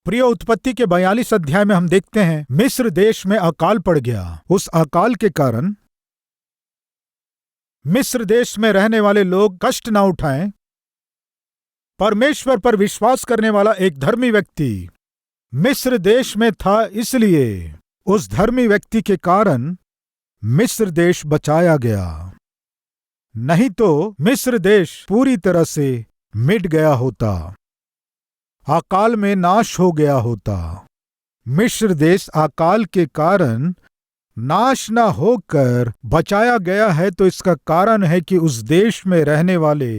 प्रिय, उत्पत्ति के 42 अध्याय में हम देखते हैं मिस्र देश में अकाल पड़ गया। उस अकाल के कारण मिस्र देश में रहने वाले लोग कष्ट ना उठाएं। परमेश्वर पर विश्वास करने वाला एक धर्मी व्यक्ति मिस्र देश में था, इसलिए उस धर्मी व्यक्ति के कारण मिस्र देश बचाया गया। नहीं तो मिस्र देश पूरी तरह से मिट गया होता, अकाल में नाश हो गया होता। मिस्र देश अकाल के कारण नाश न होकर बचाया गया है, तो इसका कारण है कि उस देश में रहने वाले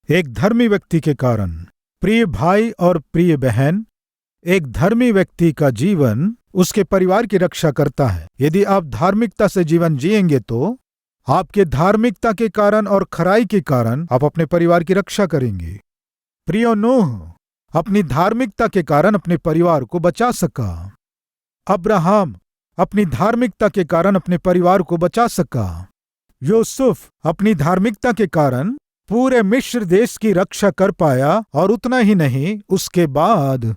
एक धर्मी व्यक्ति के कारण। प्रिय भाई और प्रिय बहन, एक धर्मी व्यक्ति का जीवन उसके परिवार की रक्षा करता है। यदि आप धार्मिकता से जीवन जिएंगे तो आपके धार्मिकता के कारण और खराई के कारण आप अपने परिवार की रक्षा करेंगे। प्रियो, नूह अपनी धार्मिकता के कारण अपने परिवार को बचा सका। अब्राहम अपनी धार्मिकता के कारण अपने परिवार को बचा सका। यूसुफ अपनी धार्मिकता के कारण पूरे मिस्र देश की रक्षा कर पाया, और उतना ही नहीं, उसके बाद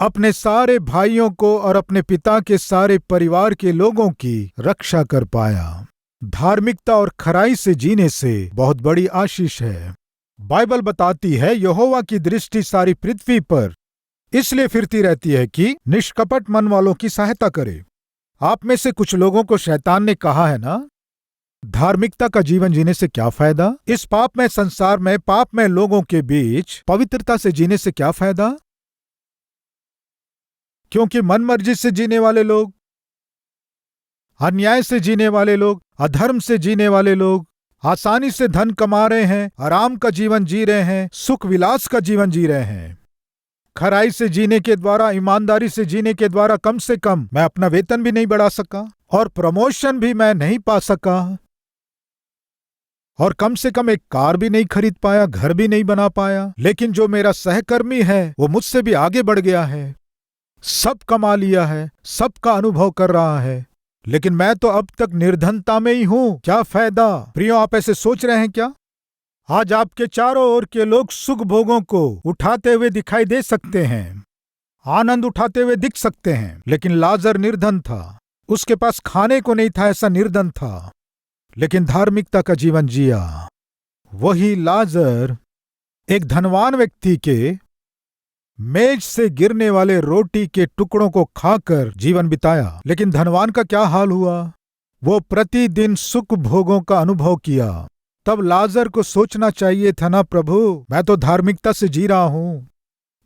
अपने सारे भाइयों को और अपने पिता के सारे परिवार के लोगों की रक्षा कर पाया। धार्मिकता और खराई से जीने से बहुत बड़ी आशीष है। बाइबल बताती है यहोवा की दृष्टि सारी पृथ्वी पर इसलिए फिरती रहती है कि निष्कपट मन वालों की सहायता करे। आप में से कुछ लोगों को शैतान ने कहा है ना, धार्मिकता का जीवन जीने से क्या फायदा, इस पापमय संसार में पापमय लोगों के बीच पवित्रता से जीने से क्या फायदा। क्योंकि मनमर्जी से जीने वाले लोग, अन्याय से जीने वाले लोग, अधर्म से जीने वाले लोग आसानी से धन कमा रहे हैं, आराम का जीवन जी रहे हैं, सुख विलास का जीवन जी रहे हैं। खराई से जीने के द्वारा, ईमानदारी से जीने के द्वारा कम से कम मैं अपना वेतन भी नहीं बढ़ा सका और प्रमोशन भी मैं नहीं पा सका, और कम से कम एक कार भी नहीं खरीद पाया, घर भी नहीं बना पाया। लेकिन जो मेरा सहकर्मी है वो मुझसे भी आगे बढ़ गया है, सब कमा लिया है, सबका अनुभव कर रहा है, लेकिन मैं तो अब तक निर्धनता में ही हूं। क्या फायदा। प्रियो, आप ऐसे सोच रहे हैं क्या? आज आपके चारों ओर के लोग सुख भोगों को उठाते हुए दिखाई दे सकते हैं, आनंद उठाते हुए दिख सकते हैं, लेकिन लाजर निर्धन था, उसके पास खाने को नहीं था, ऐसा निर्धन था, लेकिन धार्मिकता का जीवन जिया। वही लाजर एक धनवान व्यक्ति के मेज से गिरने वाले रोटी के टुकड़ों को खाकर जीवन बिताया। लेकिन धनवान का क्या हाल हुआ? वो प्रतिदिन सुख भोगों का अनुभव किया। तब लाजर को सोचना चाहिए था ना, प्रभु मैं तो धार्मिकता से जी रहा हूं,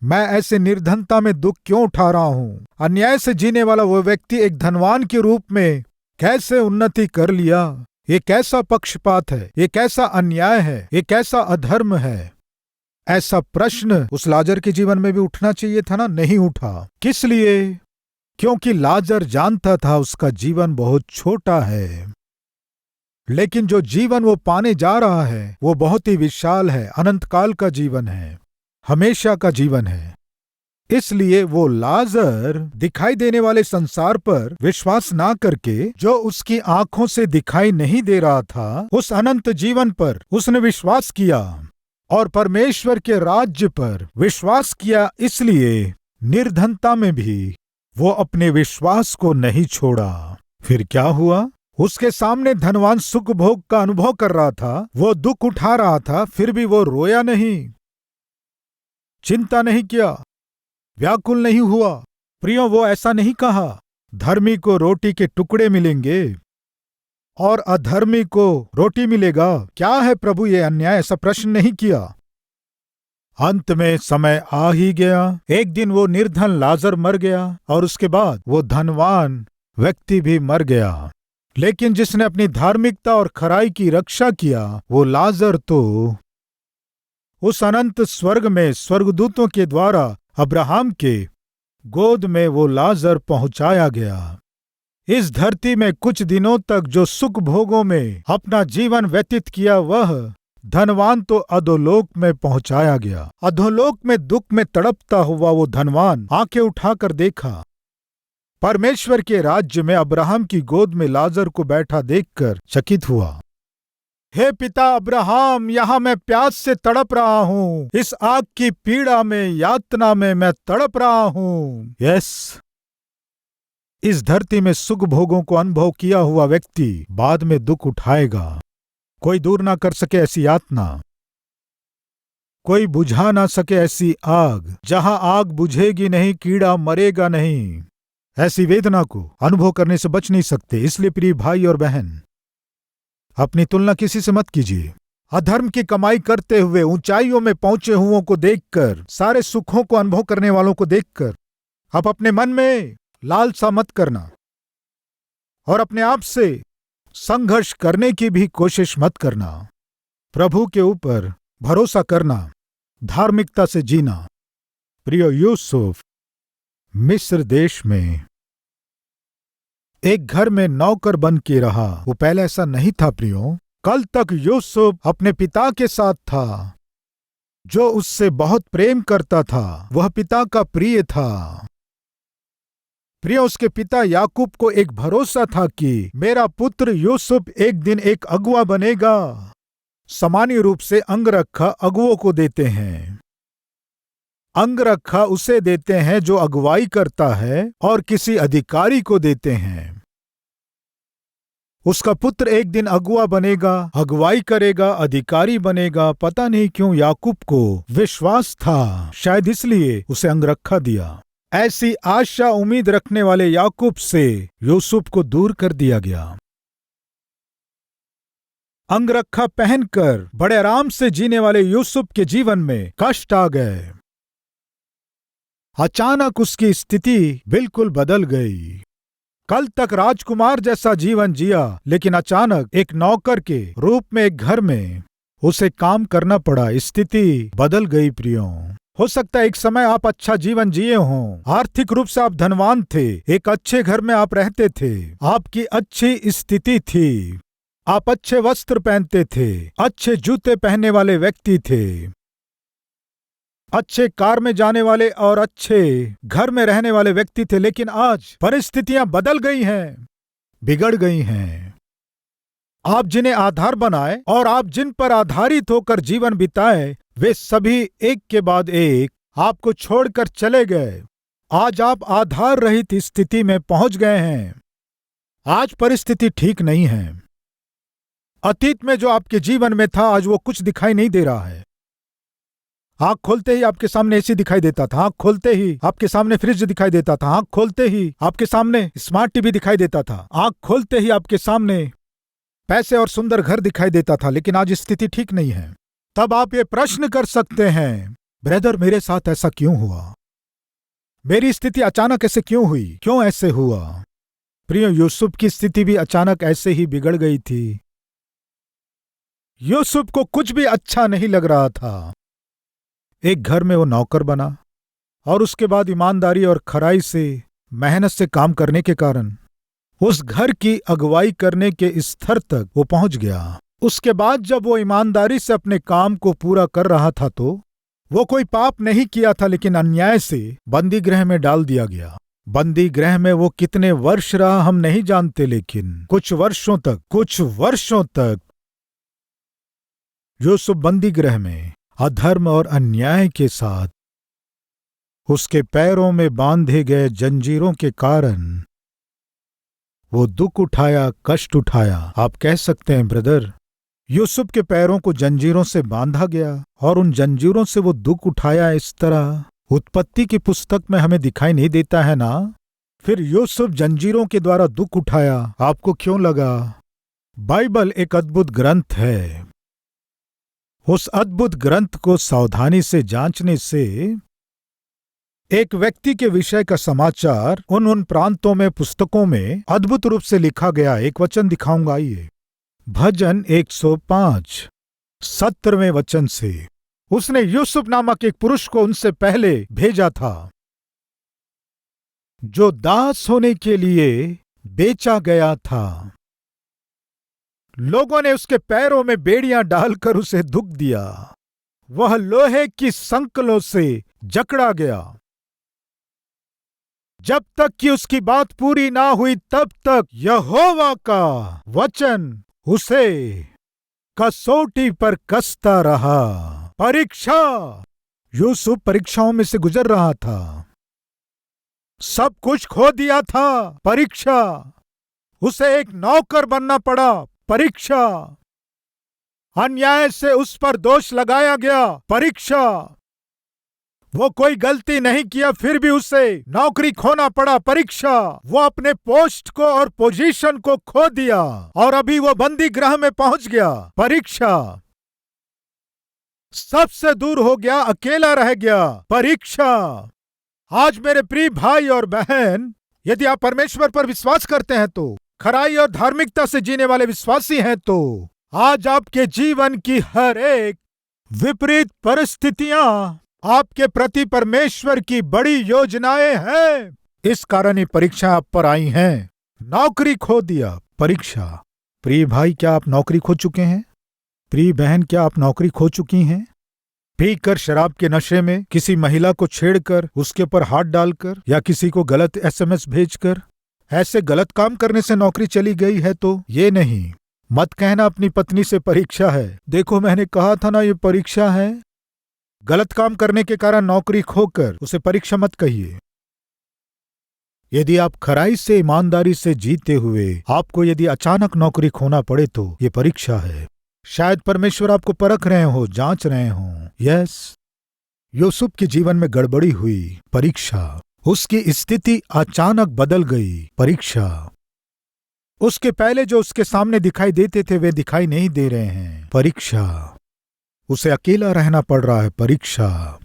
मैं ऐसे निर्धनता में दुख क्यों उठा रहा हूं। अन्याय से जीने वाला वो व्यक्ति एक धनवान के रूप में कैसे उन्नति कर लिया। ये कैसा पक्षपात है, ये कैसा अन्याय है, ये कैसा अधर्म है। ऐसा प्रश्न उस लाजर के जीवन में भी उठना चाहिए था ना, नहीं उठा। किस लिए? क्योंकि लाजर जानता था उसका जीवन बहुत छोटा है, लेकिन जो जीवन वो पाने जा रहा है वो बहुत ही विशाल है, अनंत काल का जीवन है, हमेशा का जीवन है। इसलिए वो लाजर दिखाई देने वाले संसार पर विश्वास ना करके, जो उसकी आंखों से दिखाई नहीं दे रहा था, उस अनंत जीवन पर उसने विश्वास किया और परमेश्वर के राज्य पर विश्वास किया। इसलिए निर्धनता में भी वो अपने विश्वास को नहीं छोड़ा। फिर क्या हुआ? उसके सामने धनवान सुख भोग का अनुभव कर रहा था, वो दुख उठा रहा था, फिर भी वो रोया नहीं, चिंता नहीं किया, व्याकुल नहीं हुआ। प्रियो, वो ऐसा नहीं कहा धर्मी को रोटी के टुकड़े मिलेंगे और अधर्मी को रोटी मिलेगा। क्या है प्रभु ये अन्याय? ऐसा प्रश्न नहीं किया। अंत में समय आ ही गया। एक दिन वो निर्धन लाजर मर गया और उसके बाद वो धनवान व्यक्ति भी मर गया। लेकिन जिसने अपनी धार्मिकता और खराई की रक्षा किया, वो लाजर तो उस अनंत स्वर्ग में स्वर्गदूतों के द्वारा अब्राहम के गोद में वो लाजर पहुंचाया गया। इस धरती में कुछ दिनों तक जो सुख भोगों में अपना जीवन व्यतीत किया, वह धनवान तो अधोलोक में पहुंचाया गया। अधोलोक में दुख में तड़पता हुआ वो धनवान आंखें उठाकर देखा, परमेश्वर के राज्य में अब्राहम की गोद में लाजर को बैठा देखकर चकित हुआ। हे पिता अब्राहम, यहाँ मैं प्यास से तड़प रहा हूँ, इस आग की पीड़ा में, यातना में मैं तड़प रहा हूँ। यस, इस धरती में सुख भोगों को अनुभव किया हुआ व्यक्ति बाद में दुख उठाएगा। कोई दूर ना कर सके ऐसी यातना, कोई बुझा ना सके ऐसी आग, जहां आग बुझेगी नहीं, कीड़ा मरेगा नहीं, ऐसी वेदना को अनुभव करने से बच नहीं सकते। इसलिए प्रिय भाई और बहन, अपनी तुलना किसी से मत कीजिए। अधर्म की कमाई करते हुए ऊंचाइयों में पहुंचे हुओं को देखकर, सारे सुखों को अनुभव करने वालों को देखकर आप अपने मन में लालसा मत करना और अपने आप से संघर्ष करने की भी कोशिश मत करना। प्रभु के ऊपर भरोसा करना, धार्मिकता से जीना। प्रिय यूसुफ मिस्र देश में एक घर में नौकर बन के रहा। वो पहले ऐसा नहीं था प्रियो। कल तक यूसुफ अपने पिता के साथ था, जो उससे बहुत प्रेम करता था। वह पिता का प्रिय था। प्रिय, उसके पिता याकूब को एक भरोसा था कि मेरा पुत्र यूसुफ एक दिन एक अगुआ बनेगा। सामान्य रूप से अंगरखा अगुओं को देते हैं। अंगरखा उसे देते हैं जो अगुवाई करता है, और किसी अधिकारी को देते हैं। उसका पुत्र एक दिन अगुआ बनेगा, अगुवाई करेगा, अधिकारी बनेगा। पता नहीं क्यों याकूब को विश्वास था, शायद इसलिए उसे अंगरखा दिया। ऐसी आशा उम्मीद रखने वाले याकूब से यूसुफ को दूर कर दिया गया। अंगरखा पहनकर बड़े आराम से जीने वाले यूसुफ के जीवन में कष्ट आ गए। अचानक उसकी स्थिति बिल्कुल बदल गई। कल तक राजकुमार जैसा जीवन जिया, लेकिन अचानक एक नौकर के रूप में एक घर में उसे काम करना पड़ा। स्थिति बदल गई प्रियो। हो सकता है एक समय आप अच्छा जीवन जिए हों, आर्थिक रूप से आप धनवान थे, एक अच्छे घर में आप रहते थे, आपकी अच्छी स्थिति थी, आप अच्छे वस्त्र पहनते थे, अच्छे जूते पहनने वाले व्यक्ति थे, अच्छे कार में जाने वाले और अच्छे घर में रहने वाले व्यक्ति थे। लेकिन आज परिस्थितियां बदल गई हैं, बिगड़ गई हैं। आप जिन्हें आधार बनाए और आप जिन पर आधारित होकर जीवन बिताए, वे सभी एक के बाद एक आपको छोड़कर चले गए। आज आप आधार रहित स्थिति में पहुंच गए हैं। आज परिस्थिति ठीक नहीं है। अतीत में जो आपके जीवन में था, आज वो कुछ दिखाई नहीं दे रहा है। आंख खोलते ही आपके सामने एसी दिखाई देता था, आंख खोलते ही आपके सामने फ्रिज दिखाई देता था, आंख खोलते ही आपके सामने स्मार्ट टीवी दिखाई देता था, आंख खोलते ही आपके सामने पैसे और सुंदर घर दिखाई देता था। लेकिन आज स्थिति ठीक नहीं है। तब आप ये प्रश्न कर सकते हैं, ब्रदर मेरे साथ ऐसा क्यों हुआ? मेरी स्थिति अचानक ऐसे क्यों हुई? क्यों ऐसे हुआ? प्रिय, यूसुफ की स्थिति भी अचानक ऐसे ही बिगड़ गई थी। यूसुफ को कुछ भी अच्छा नहीं लग रहा था। एक घर में वो नौकर बना और उसके बाद ईमानदारी और खराई से, मेहनत से काम करने के कारण उस घर की अगुवाई करने के स्तर तक वो पहुंच गया। उसके बाद जब वो ईमानदारी से अपने काम को पूरा कर रहा था, तो वो कोई पाप नहीं किया था, लेकिन अन्याय से बंदी गृह में डाल दिया गया। बंदी गृह में वो कितने वर्ष रहा हम नहीं जानते, लेकिन कुछ वर्षों तक यूसुफ बंदी गृह में अधर्म और अन्याय के साथ उसके पैरों में बांधे गए जंजीरों के कारण वो दुख उठाया, कष्ट उठाया। आप कह सकते हैं, ब्रदर, यूसुफ के पैरों को जंजीरों से बांधा गया और उन जंजीरों से वो दुख उठाया। इस तरह उत्पत्ति की पुस्तक में हमें दिखाई नहीं देता है ना? फिर यूसुफ जंजीरों के द्वारा दुख उठाया, आपको क्यों लगा? बाइबल एक अद्भुत ग्रंथ है। उस अद्भुत ग्रंथ को सावधानी से जांचने से एक व्यक्ति के विषय का समाचार उन प्रांतों में, पुस्तकों में अद्भुत रूप से लिखा गया। एक वचन दिखाऊंगा, आइए। भजन 105 17वें वचन से, उसने यूसुफ नामक एक पुरुष को उनसे पहले भेजा था, जो दास होने के लिए बेचा गया था। लोगों ने उसके पैरों में बेड़ियां डालकर उसे दुख दिया। वह लोहे की संकलों से जकड़ा गया। जब तक कि उसकी बात पूरी ना हुई, तब तक यहोवा का वचन उसे कसौटी पर कसता रहा। परीक्षा, यूसुफ परीक्षाओं में से गुजर रहा था। सब कुछ खो दिया था। परीक्षा, उसे एक नौकर बनना पड़ा। परीक्षा, अन्याय से उस पर दोष लगाया गया। परीक्षा, वो कोई गलती नहीं किया फिर भी उसे नौकरी खोना पड़ा। परीक्षा, वो अपने पोस्ट को और पोजीशन को खो दिया और अभी वो बंदी गृह में पहुंच गया। परीक्षा, सबसे दूर हो गया, अकेला रह गया। परीक्षा, आज मेरे प्रिय भाई और बहन, यदि आप परमेश्वर पर विश्वास करते हैं तो, खराई और धार्मिकता से जीने वाले विश्वासी हैं तो, आज आपके जीवन की हर एक विपरीत परिस्थितियां आपके प्रति परमेश्वर की बड़ी योजनाएं हैं। इस कारण ये परीक्षा आप पर आई हैं। नौकरी खो दिया। परीक्षा, प्रिय भाई, क्या आप नौकरी खो चुके हैं? प्रिय बहन, क्या आप नौकरी खो चुकी हैं? पीकर शराब के नशे में किसी महिला को छेड़कर, उसके ऊपर हाथ डालकर या किसी को गलत SMS भेजकर ऐसे गलत काम करने से नौकरी चली गई है तो ये नहीं। मत कहना अपनी पत्नी से परीक्षा है। देखो, मैंने कहा था ना, ये परीक्षा है। गलत काम करने के कारण नौकरी खोकर उसे परीक्षा मत कहिए। यदि आप खराई से, ईमानदारी से जीते हुए आपको यदि अचानक नौकरी खोना पड़े तो ये परीक्षा है। शायद परमेश्वर आपको परख रहे हो, जांच रहे हो। यस, यूसुफ के जीवन में गड़बड़ी हुई। परीक्षा, उसकी स्थिति अचानक बदल गई। परीक्षा, उसके पहले जो उसके सामने दिखाई देते थे वे दिखाई नहीं दे रहे हैं। परीक्षा, उसे अकेला रहना पड़ रहा है। परीक्षा,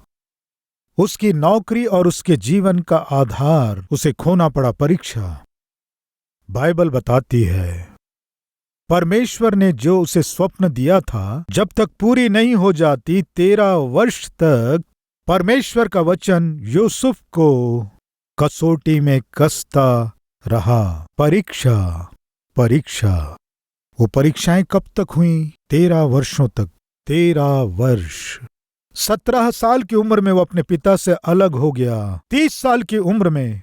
उसकी नौकरी और उसके जीवन का आधार उसे खोना पड़ा। परीक्षा, बाइबल बताती है परमेश्वर ने जो उसे स्वप्न दिया था, जब तक पूरी नहीं हो जाती 13 वर्ष तक परमेश्वर का वचन यूसुफ को कसौटी में कसता रहा। परीक्षा, परीक्षा, वो परीक्षाएं कब तक हुई? 13 वर्षों तक। 13 वर्ष। 17 साल की उम्र में वो अपने पिता से अलग हो गया। 30 साल की उम्र में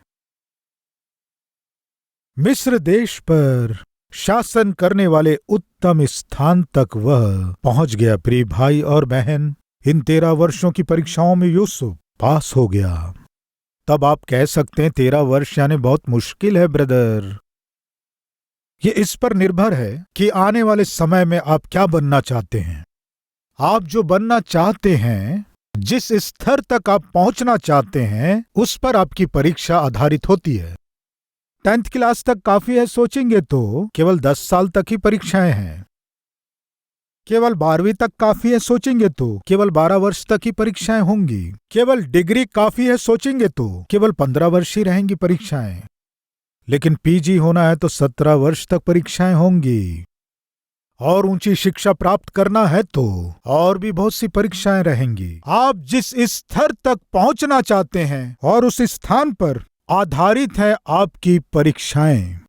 मिस्र देश पर शासन करने वाले उत्तम स्थान तक वह पहुंच गया। प्रिय भाई और बहन, इन 13 वर्षों की परीक्षाओं में यूसुफ पास हो गया। तब आप कह सकते हैं 13 वर्ष यानी बहुत मुश्किल है ब्रदर। ये इस पर निर्भर है कि आने वाले समय में आप क्या बनना चाहते हैं। आप जो बनना चाहते हैं, जिस स्तर तक आप पहुंचना चाहते हैं, उस पर आपकी परीक्षा आधारित होती है। 10th क्लास तक काफी है सोचेंगे तो केवल 10 साल तक ही परीक्षाएं हैं। केवल 12वीं तक काफी है सोचेंगे तो केवल 12 वर्ष तक ही परीक्षाएं होंगी। केवल डिग्री काफी है सोचेंगे तो केवल 15 वर्ष ही रहेंगी परीक्षाएं। लेकिन PG होना है तो 17 वर्ष तक परीक्षाएं होंगी। और ऊंची शिक्षा प्राप्त करना है तो और भी बहुत सी परीक्षाएं रहेंगी। आप जिस स्तर तक पहुंचना चाहते हैं और उस स्थान पर आधारित है आपकी परीक्षाएं।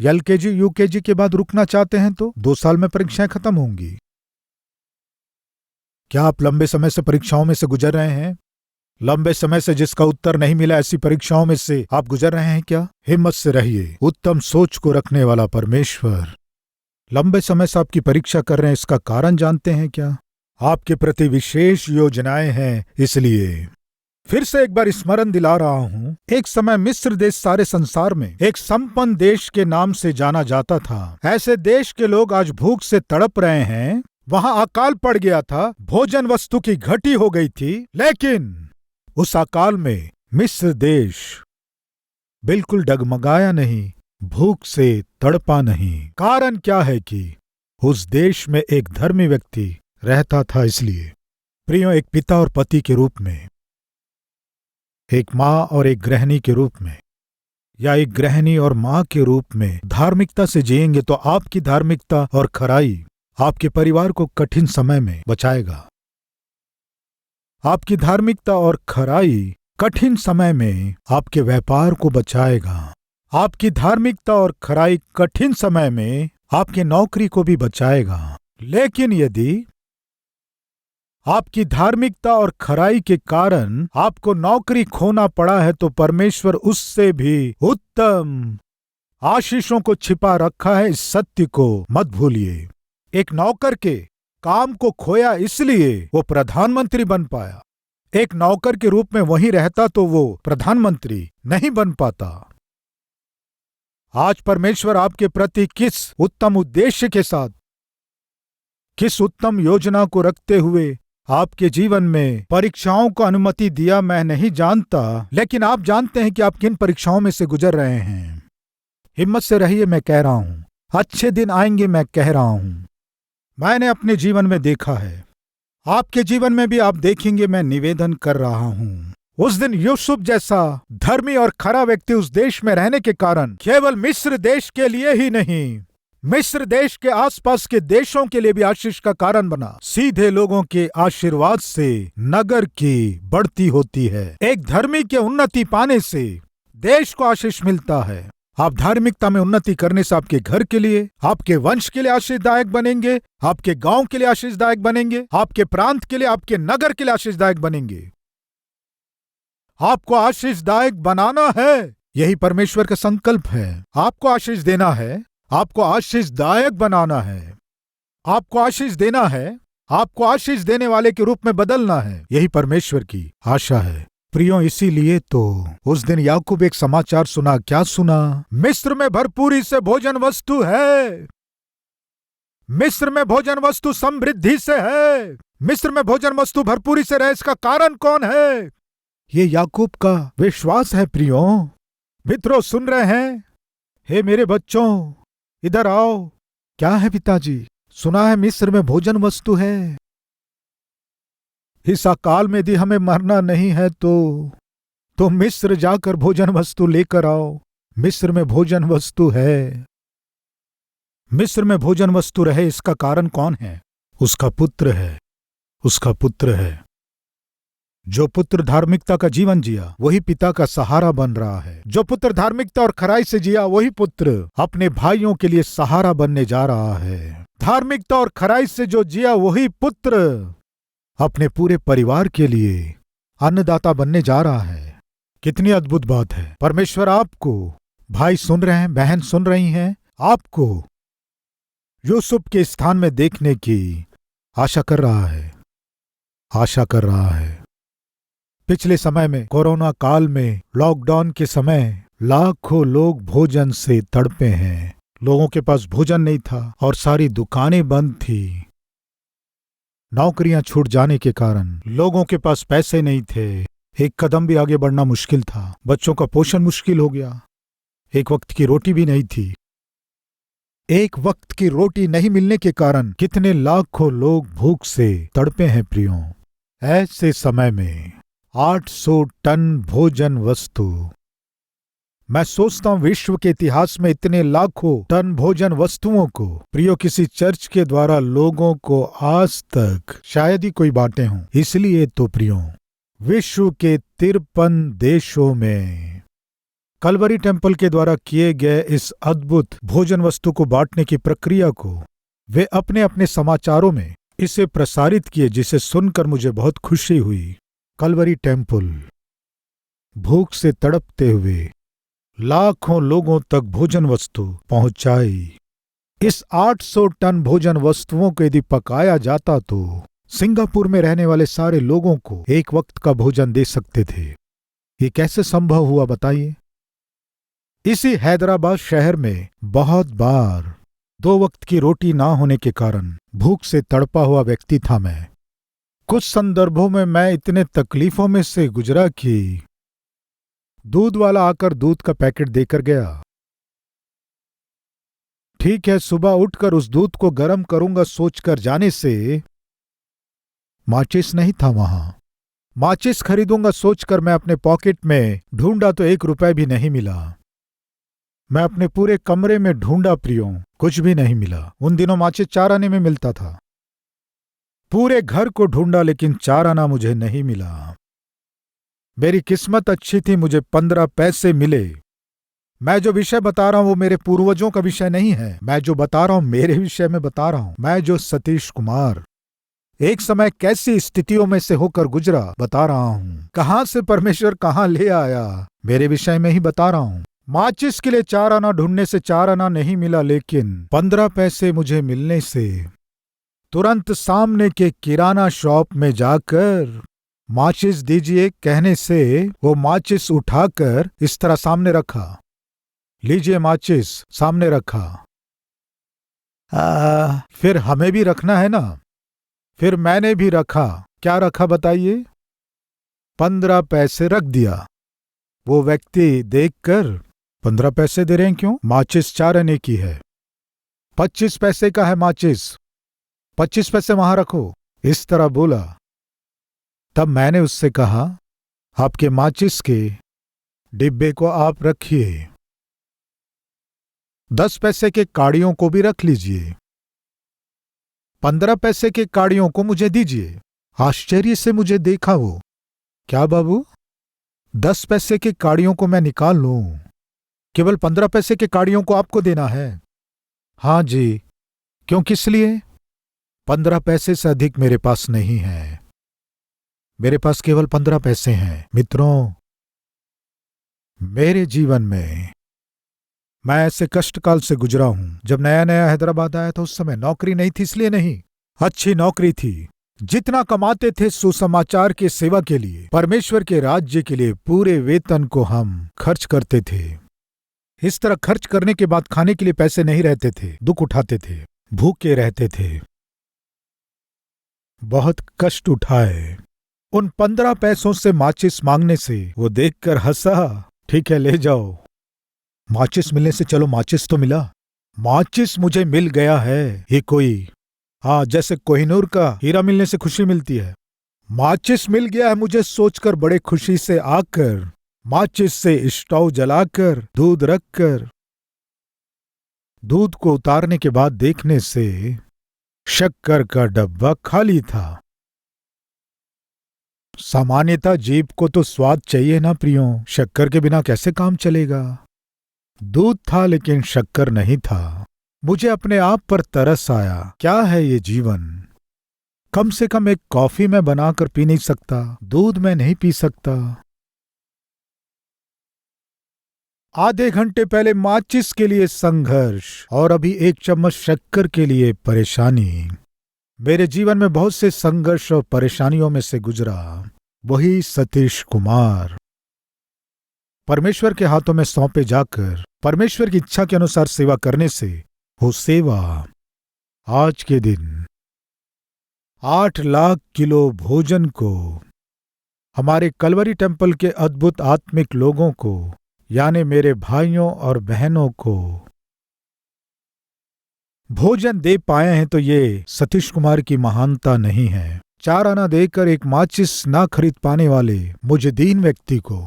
LKG UKG के बाद रुकना चाहते हैं तो 2 साल में परीक्षाएं खत्म होंगी। क्या आप लंबे समय से परीक्षाओं में से गुजर रहे हैं? लंबे समय से जिसका उत्तर नहीं मिला, ऐसी परीक्षाओं में से आप गुजर रहे हैं क्या? हिम्मत से रहिए। उत्तम सोच को रखने वाला परमेश्वर लंबे समय से आपकी परीक्षा कर रहे हैं। इसका कारण जानते हैं क्या? आपके प्रति विशेष योजनाएं हैं। इसलिए फिर से एक बार स्मरण दिला रहा हूं, एक समय मिस्र देश सारे संसार में एक संपन्न देश के नाम से जाना जाता था। ऐसे देश के लोग आज भूख से तड़प रहे हैं। वहां अकाल पड़ गया था, भोजन वस्तु की घटी हो गई थी, लेकिन उस अकाल में मिस्र देश बिल्कुल डगमगाया नहीं, भूख से तड़पा नहीं। कारण क्या है कि उस देश में एक धर्मी व्यक्ति रहता था। इसलिए प्रियो, एक पिता और पति के रूप में, एक माँ और एक गृहिणी के रूप में, या एक गृहिणी और माँ के रूप में धार्मिकता से जिएंगे तो आपकी धार्मिकता और खराई आपके परिवार को कठिन समय में बचाएगा। आपकी धार्मिकता और खराई कठिन समय में आपके व्यापार को बचाएगा। आपकी धार्मिकता और खराई कठिन समय में आपकी नौकरी को भी बचाएगा। लेकिन यदि आपकी धार्मिकता और खराई के कारण आपको नौकरी खोना पड़ा है तो परमेश्वर उससे भी उत्तम आशीषों को छिपा रखा है। इस सत्य को मत भूलिए। एक नौकर के काम को खोया इसलिए वो प्रधानमंत्री बन पाया। एक नौकर के रूप में वहीं रहता तो वो प्रधानमंत्री नहीं बन पाता। आज परमेश्वर आपके प्रति किस उत्तम उद्देश्य के साथ, किस उत्तम योजना को रखते हुए आपके जीवन में परीक्षाओं को अनुमति दिया मैं नहीं जानता, लेकिन आप जानते हैं कि आप किन परीक्षाओं में से गुजर रहे हैं। हिम्मत से रहिए, मैं कह रहा हूं, अच्छे दिन आएंगे, मैं कह रहा हूं। मैंने अपने जीवन में देखा है, आपके जीवन में भी आप देखेंगे। मैं निवेदन कर रहा हूं, उस दिन यूसुफ जैसा धर्मी और खरा व्यक्ति उस देश में रहने के कारण केवल मिस्र देश के लिए ही नहीं, मिस्र देश के आसपास के देशों के लिए भी आशीष का कारण बना। सीधे लोगों के आशीर्वाद से नगर की बढ़ती होती है। एक धर्मी के उन्नति पाने से देश को आशीष मिलता है। आप धार्मिकता में उन्नति करने से आपके घर के लिए, आपके वंश के लिए आशीषदायक बनेंगे, आपके गांव के लिए आशीषदायक बनेंगे, आपके प्रांत के लिए, आपके नगर के लिए आशीषदायक बनेंगे। आपको आशीषदायक बनाना है, यही परमेश्वर का संकल्प है। आपको आशीष देना है, आपको आशीषदायक बनाना है, आपको आशीष देना है, आपको आशीष देने वाले के रूप में बदलना है, यही परमेश्वर की आशा है। प्रियो, इसीलिए तो उस दिन याकूब एक समाचार सुना। क्या सुना? मिस्र में भरपूरी से भोजन वस्तु है, मिस्र में भोजन वस्तु समृद्धि से है, मिस्र में भोजन वस्तु भरपूरी से रहे। इसका कारण कौन है? ये याकूब का विश्वास है। प्रियो मित्रों, सुन रहे हैं? हे मेरे बच्चों, इधर आओ। क्या है पिताजी? सुना है मिस्र में भोजन वस्तु है। इस अकाल में यदि हमें मरना नहीं है तो मिस्र जाकर भोजन वस्तु लेकर आओ। मिस्र में भोजन वस्तु है। मिस्र में भोजन वस्तु रहे, इसका कारण कौन है? उसका पुत्र है, उसका पुत्र है। जो पुत्र धार्मिकता का जीवन जिया वही पिता का सहारा बन रहा है। जो पुत्र धार्मिकता और खराई से जिया वही पुत्र अपने भाइयों के लिए सहारा बनने जा रहा है। धार्मिकता और खराई से जो जिया वही पुत्र अपने पूरे परिवार के लिए अन्नदाता बनने जा रहा है। कितनी अद्भुत बात है। परमेश्वर आपको, भाई सुन रहे हैं, बहन सुन रही हैं, आपको यूसुफ के स्थान में देखने की आशा कर रहा है, आशा कर रहा है। पिछले समय में, कोरोना काल में, लॉकडाउन के समय लाखों लोग भोजन से तड़पे हैं। लोगों के पास भोजन नहीं था और सारी दुकानें बंद थी। नौकरियां छूट जाने के कारण लोगों के पास पैसे नहीं थे। एक कदम भी आगे बढ़ना मुश्किल था। बच्चों का पोषण मुश्किल हो गया। एक वक्त की रोटी भी नहीं थी। एक वक्त की रोटी नहीं मिलने के कारण कितने लाखों लोग भूख से तड़पे हैं। प्रियो, ऐसे समय में 800 टन भोजन वस्तु, मैं सोचता हूं विश्व के इतिहास में इतने लाखों टन भोजन वस्तुओं को प्रियो किसी चर्च के द्वारा लोगों को आज तक शायद ही कोई बांटे हों। इसलिए तो प्रियो, विश्व के 53 देशों में कलवरी टेम्पल के द्वारा किए गए इस अद्भुत भोजन वस्तु को बांटने की प्रक्रिया को वे अपने अपने समाचारों में इसे प्रसारित किए, जिसे सुनकर मुझे बहुत खुशी हुई। कलवरी टेम्पल भूख से तड़पते हुए लाखों लोगों तक भोजन वस्तु पहुंचाई। इस 800 टन भोजन वस्तुओं को यदि पकाया जाता तो सिंगापुर में रहने वाले सारे लोगों को एक वक्त का भोजन दे सकते थे। ये कैसे संभव हुआ बताइए? इसी हैदराबाद शहर में बहुत बार 2 वक्त की रोटी ना होने के कारण भूख से तड़पा हुआ व्यक्ति था मैं। कुछ संदर्भों में मैं इतने तकलीफों में से गुजरा कि दूध वाला आकर दूध का पैकेट देकर गया। ठीक है, सुबह उठकर उस दूध को गर्म करूंगा सोचकर जाने से माचिस नहीं था वहां। माचिस खरीदूंगा सोचकर मैं अपने पॉकेट में ढूंढा तो 1 रुपए भी नहीं मिला। मैं अपने पूरे कमरे में ढूंढा प्रियो, कुछ भी नहीं मिला। उन दिनों माचिस 4 आने में मिलता था। पूरे घर को ढूंढा लेकिन 4 आना मुझे नहीं मिला। मेरी किस्मत अच्छी थी, मुझे 15 पैसे मिले। मैं जो विषय बता रहा हूं वो मेरे पूर्वजों का विषय नहीं है। मैं जो बता रहा हूं मेरे विषय में बता रहा हूं। मैं जो सतीश कुमार एक समय कैसी स्थितियों में से होकर गुजरा बता रहा हूं। कहां से परमेश्वर कहां ले आया मेरे विषय में ही बता रहा हूं। माचिस के लिए 4 आना ढूंढने से 4 आना नहीं मिला, लेकिन 15 पैसे मुझे मिलने से तुरंत सामने के किराना शॉप में जाकर माचिस दीजिए कहने से वो माचिस उठाकर इस तरह सामने रखा। लीजिए माचिस, सामने रखा। फिर हमें भी रखना है ना। फिर मैंने भी रखा। क्या रखा बताइए? 15 पैसे रख दिया। वो व्यक्ति देखकर, 15 पैसे दे रहे हैं क्यों? माचिस 4 आने की है। 25 पैसे का है माचिस, 25 पैसे वहां रखो, इस तरह बोला। तब मैंने उससे कहा, आपके माचिस के डिब्बे को आप रखिए, 10 पैसे के काड़ियों को भी रख लीजिए, 15 पैसे के काड़ियों को मुझे दीजिए। आश्चर्य से मुझे देखा वो। क्या बाबू, 10 पैसे के काड़ियों को मैं निकाल लूं, केवल 15 पैसे के काड़ियों को आपको देना है? हाँ जी। क्यों, किस लिए? 15 पैसे से अधिक मेरे पास नहीं है। मेरे पास केवल 15 पैसे हैं। मित्रों, मेरे जीवन में मैं ऐसे कष्टकाल से गुजरा हूं। जब नया नया हैदराबाद आया था उस समय नौकरी नहीं थी, इसलिए नहीं, अच्छी नौकरी थी। जितना कमाते थे सुसमाचार के सेवा के लिए, परमेश्वर के राज्य के लिए, पूरे वेतन को हम खर्च करते थे। इस तरह खर्च करने के बाद खाने के लिए पैसे नहीं रहते थे, दुख उठाते थे, भूखे रहते थे, बहुत कष्ट उठाए। उन 15 पैसों से माचिस मांगने से वो देखकर हंसा। ठीक है, ले जाओ। माचिस मिलने से चलो, माचिस तो मिला। माचिस मुझे मिल गया है। ये कोई, हाँ, जैसे कोहिनूर का हीरा मिलने से खुशी मिलती है। माचिस मिल गया है मुझे सोचकर बड़े खुशी से आकर माचिस से स्टोव जलाकर दूध रखकर, दूध को उतारने के बाद देखने से शक्कर का डब्बा खाली था। सामान्यतः जीभ को तो स्वाद चाहिए ना प्रियो, शक्कर के बिना कैसे काम चलेगा? दूध था लेकिन शक्कर नहीं था। मुझे अपने आप पर तरस आया। क्या है ये जीवन? कम से कम एक कॉफी मैं बनाकर पी नहीं सकता, दूध मैं नहीं पी सकता। आधे घंटे पहले माचिस के लिए संघर्ष और अभी 1 चम्मच शक्कर के लिए परेशानी। मेरे जीवन में बहुत से संघर्ष और परेशानियों में से गुजरा वही सतीश कुमार। परमेश्वर के हाथों में सौंपे जाकर परमेश्वर की इच्छा के अनुसार सेवा करने से वो सेवा आज के दिन 8 लाख किलो भोजन को हमारे कलवरी टेम्पल के अद्भुत आत्मिक लोगों को, यानी मेरे भाइयों और बहनों को भोजन दे पाए हैं, तो ये सतीश कुमार की महानता नहीं है। 4 आना देकर एक माचिस ना खरीद पाने वाले मुझे दीन व्यक्ति को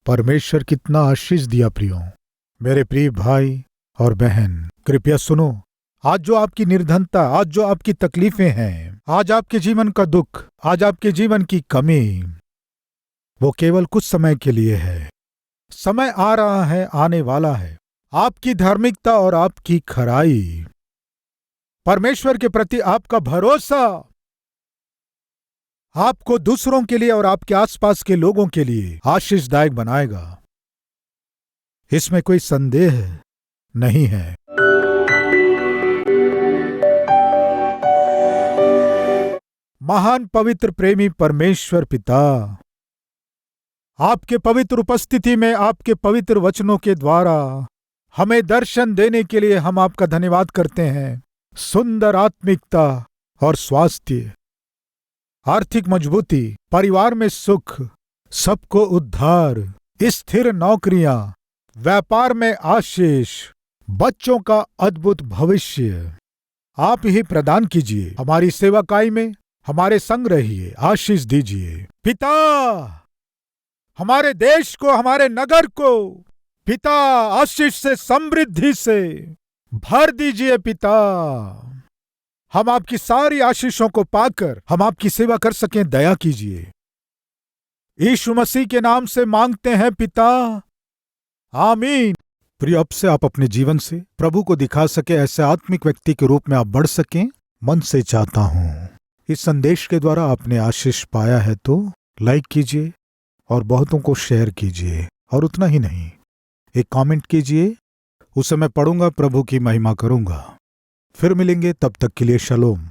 परमेश्वर कितना आशीष दिया। प्रियो, मेरे प्रिय भाई और बहन, कृपया सुनो। आज जो आपकी निर्धनता, आज जो आपकी तकलीफें हैं, आज आपके जीवन का दुख, आज आपके जीवन की कमी, वो केवल कुछ समय के लिए है। समय आ रहा है, आने वाला है। आपकी धार्मिकता और आपकी खराई, परमेश्वर के प्रति आपका भरोसा आपको दूसरों के लिए और आपके आसपास के लोगों के लिए आशीषदायक बनाएगा। इसमें कोई संदेह नहीं है। महान पवित्र प्रेमी परमेश्वर पिता, आपके पवित्र उपस्थिति में, आपके पवित्र वचनों के द्वारा हमें दर्शन देने के लिए हम आपका धन्यवाद करते हैं। सुंदर आत्मिकता और स्वास्थ्य, आर्थिक मजबूती, परिवार में सुख, सबको उद्धार, स्थिर नौकरियां, व्यापार में आशीष, बच्चों का अद्भुत भविष्य आप ही प्रदान कीजिए। हमारी सेवाकाई में हमारे संग रहिए, आशीष दीजिए। पिता, हमारे देश को, हमारे नगर को पिता आशीष से, समृद्धि से भर दीजिए। पिता, हम आपकी सारी आशीषों को पाकर हम आपकी सेवा कर सकें, दया कीजिए। यीशु मसीह के नाम से मांगते हैं पिता, आमीन। प्रिय, अब से आप अपने जीवन से प्रभु को दिखा सके, ऐसे आत्मिक व्यक्ति के रूप में आप बढ़ सकें, मन से चाहता हूं। इस संदेश के द्वारा आपने आशीष पाया है तो लाइक कीजिए और बहुतों को शेयर कीजिए, और उतना ही नहीं, एक कमेंट कीजिए, उसे मैं पढ़ूंगा, प्रभु की महिमा करूंगा। फिर मिलेंगे, तब तक के लिए शलोम।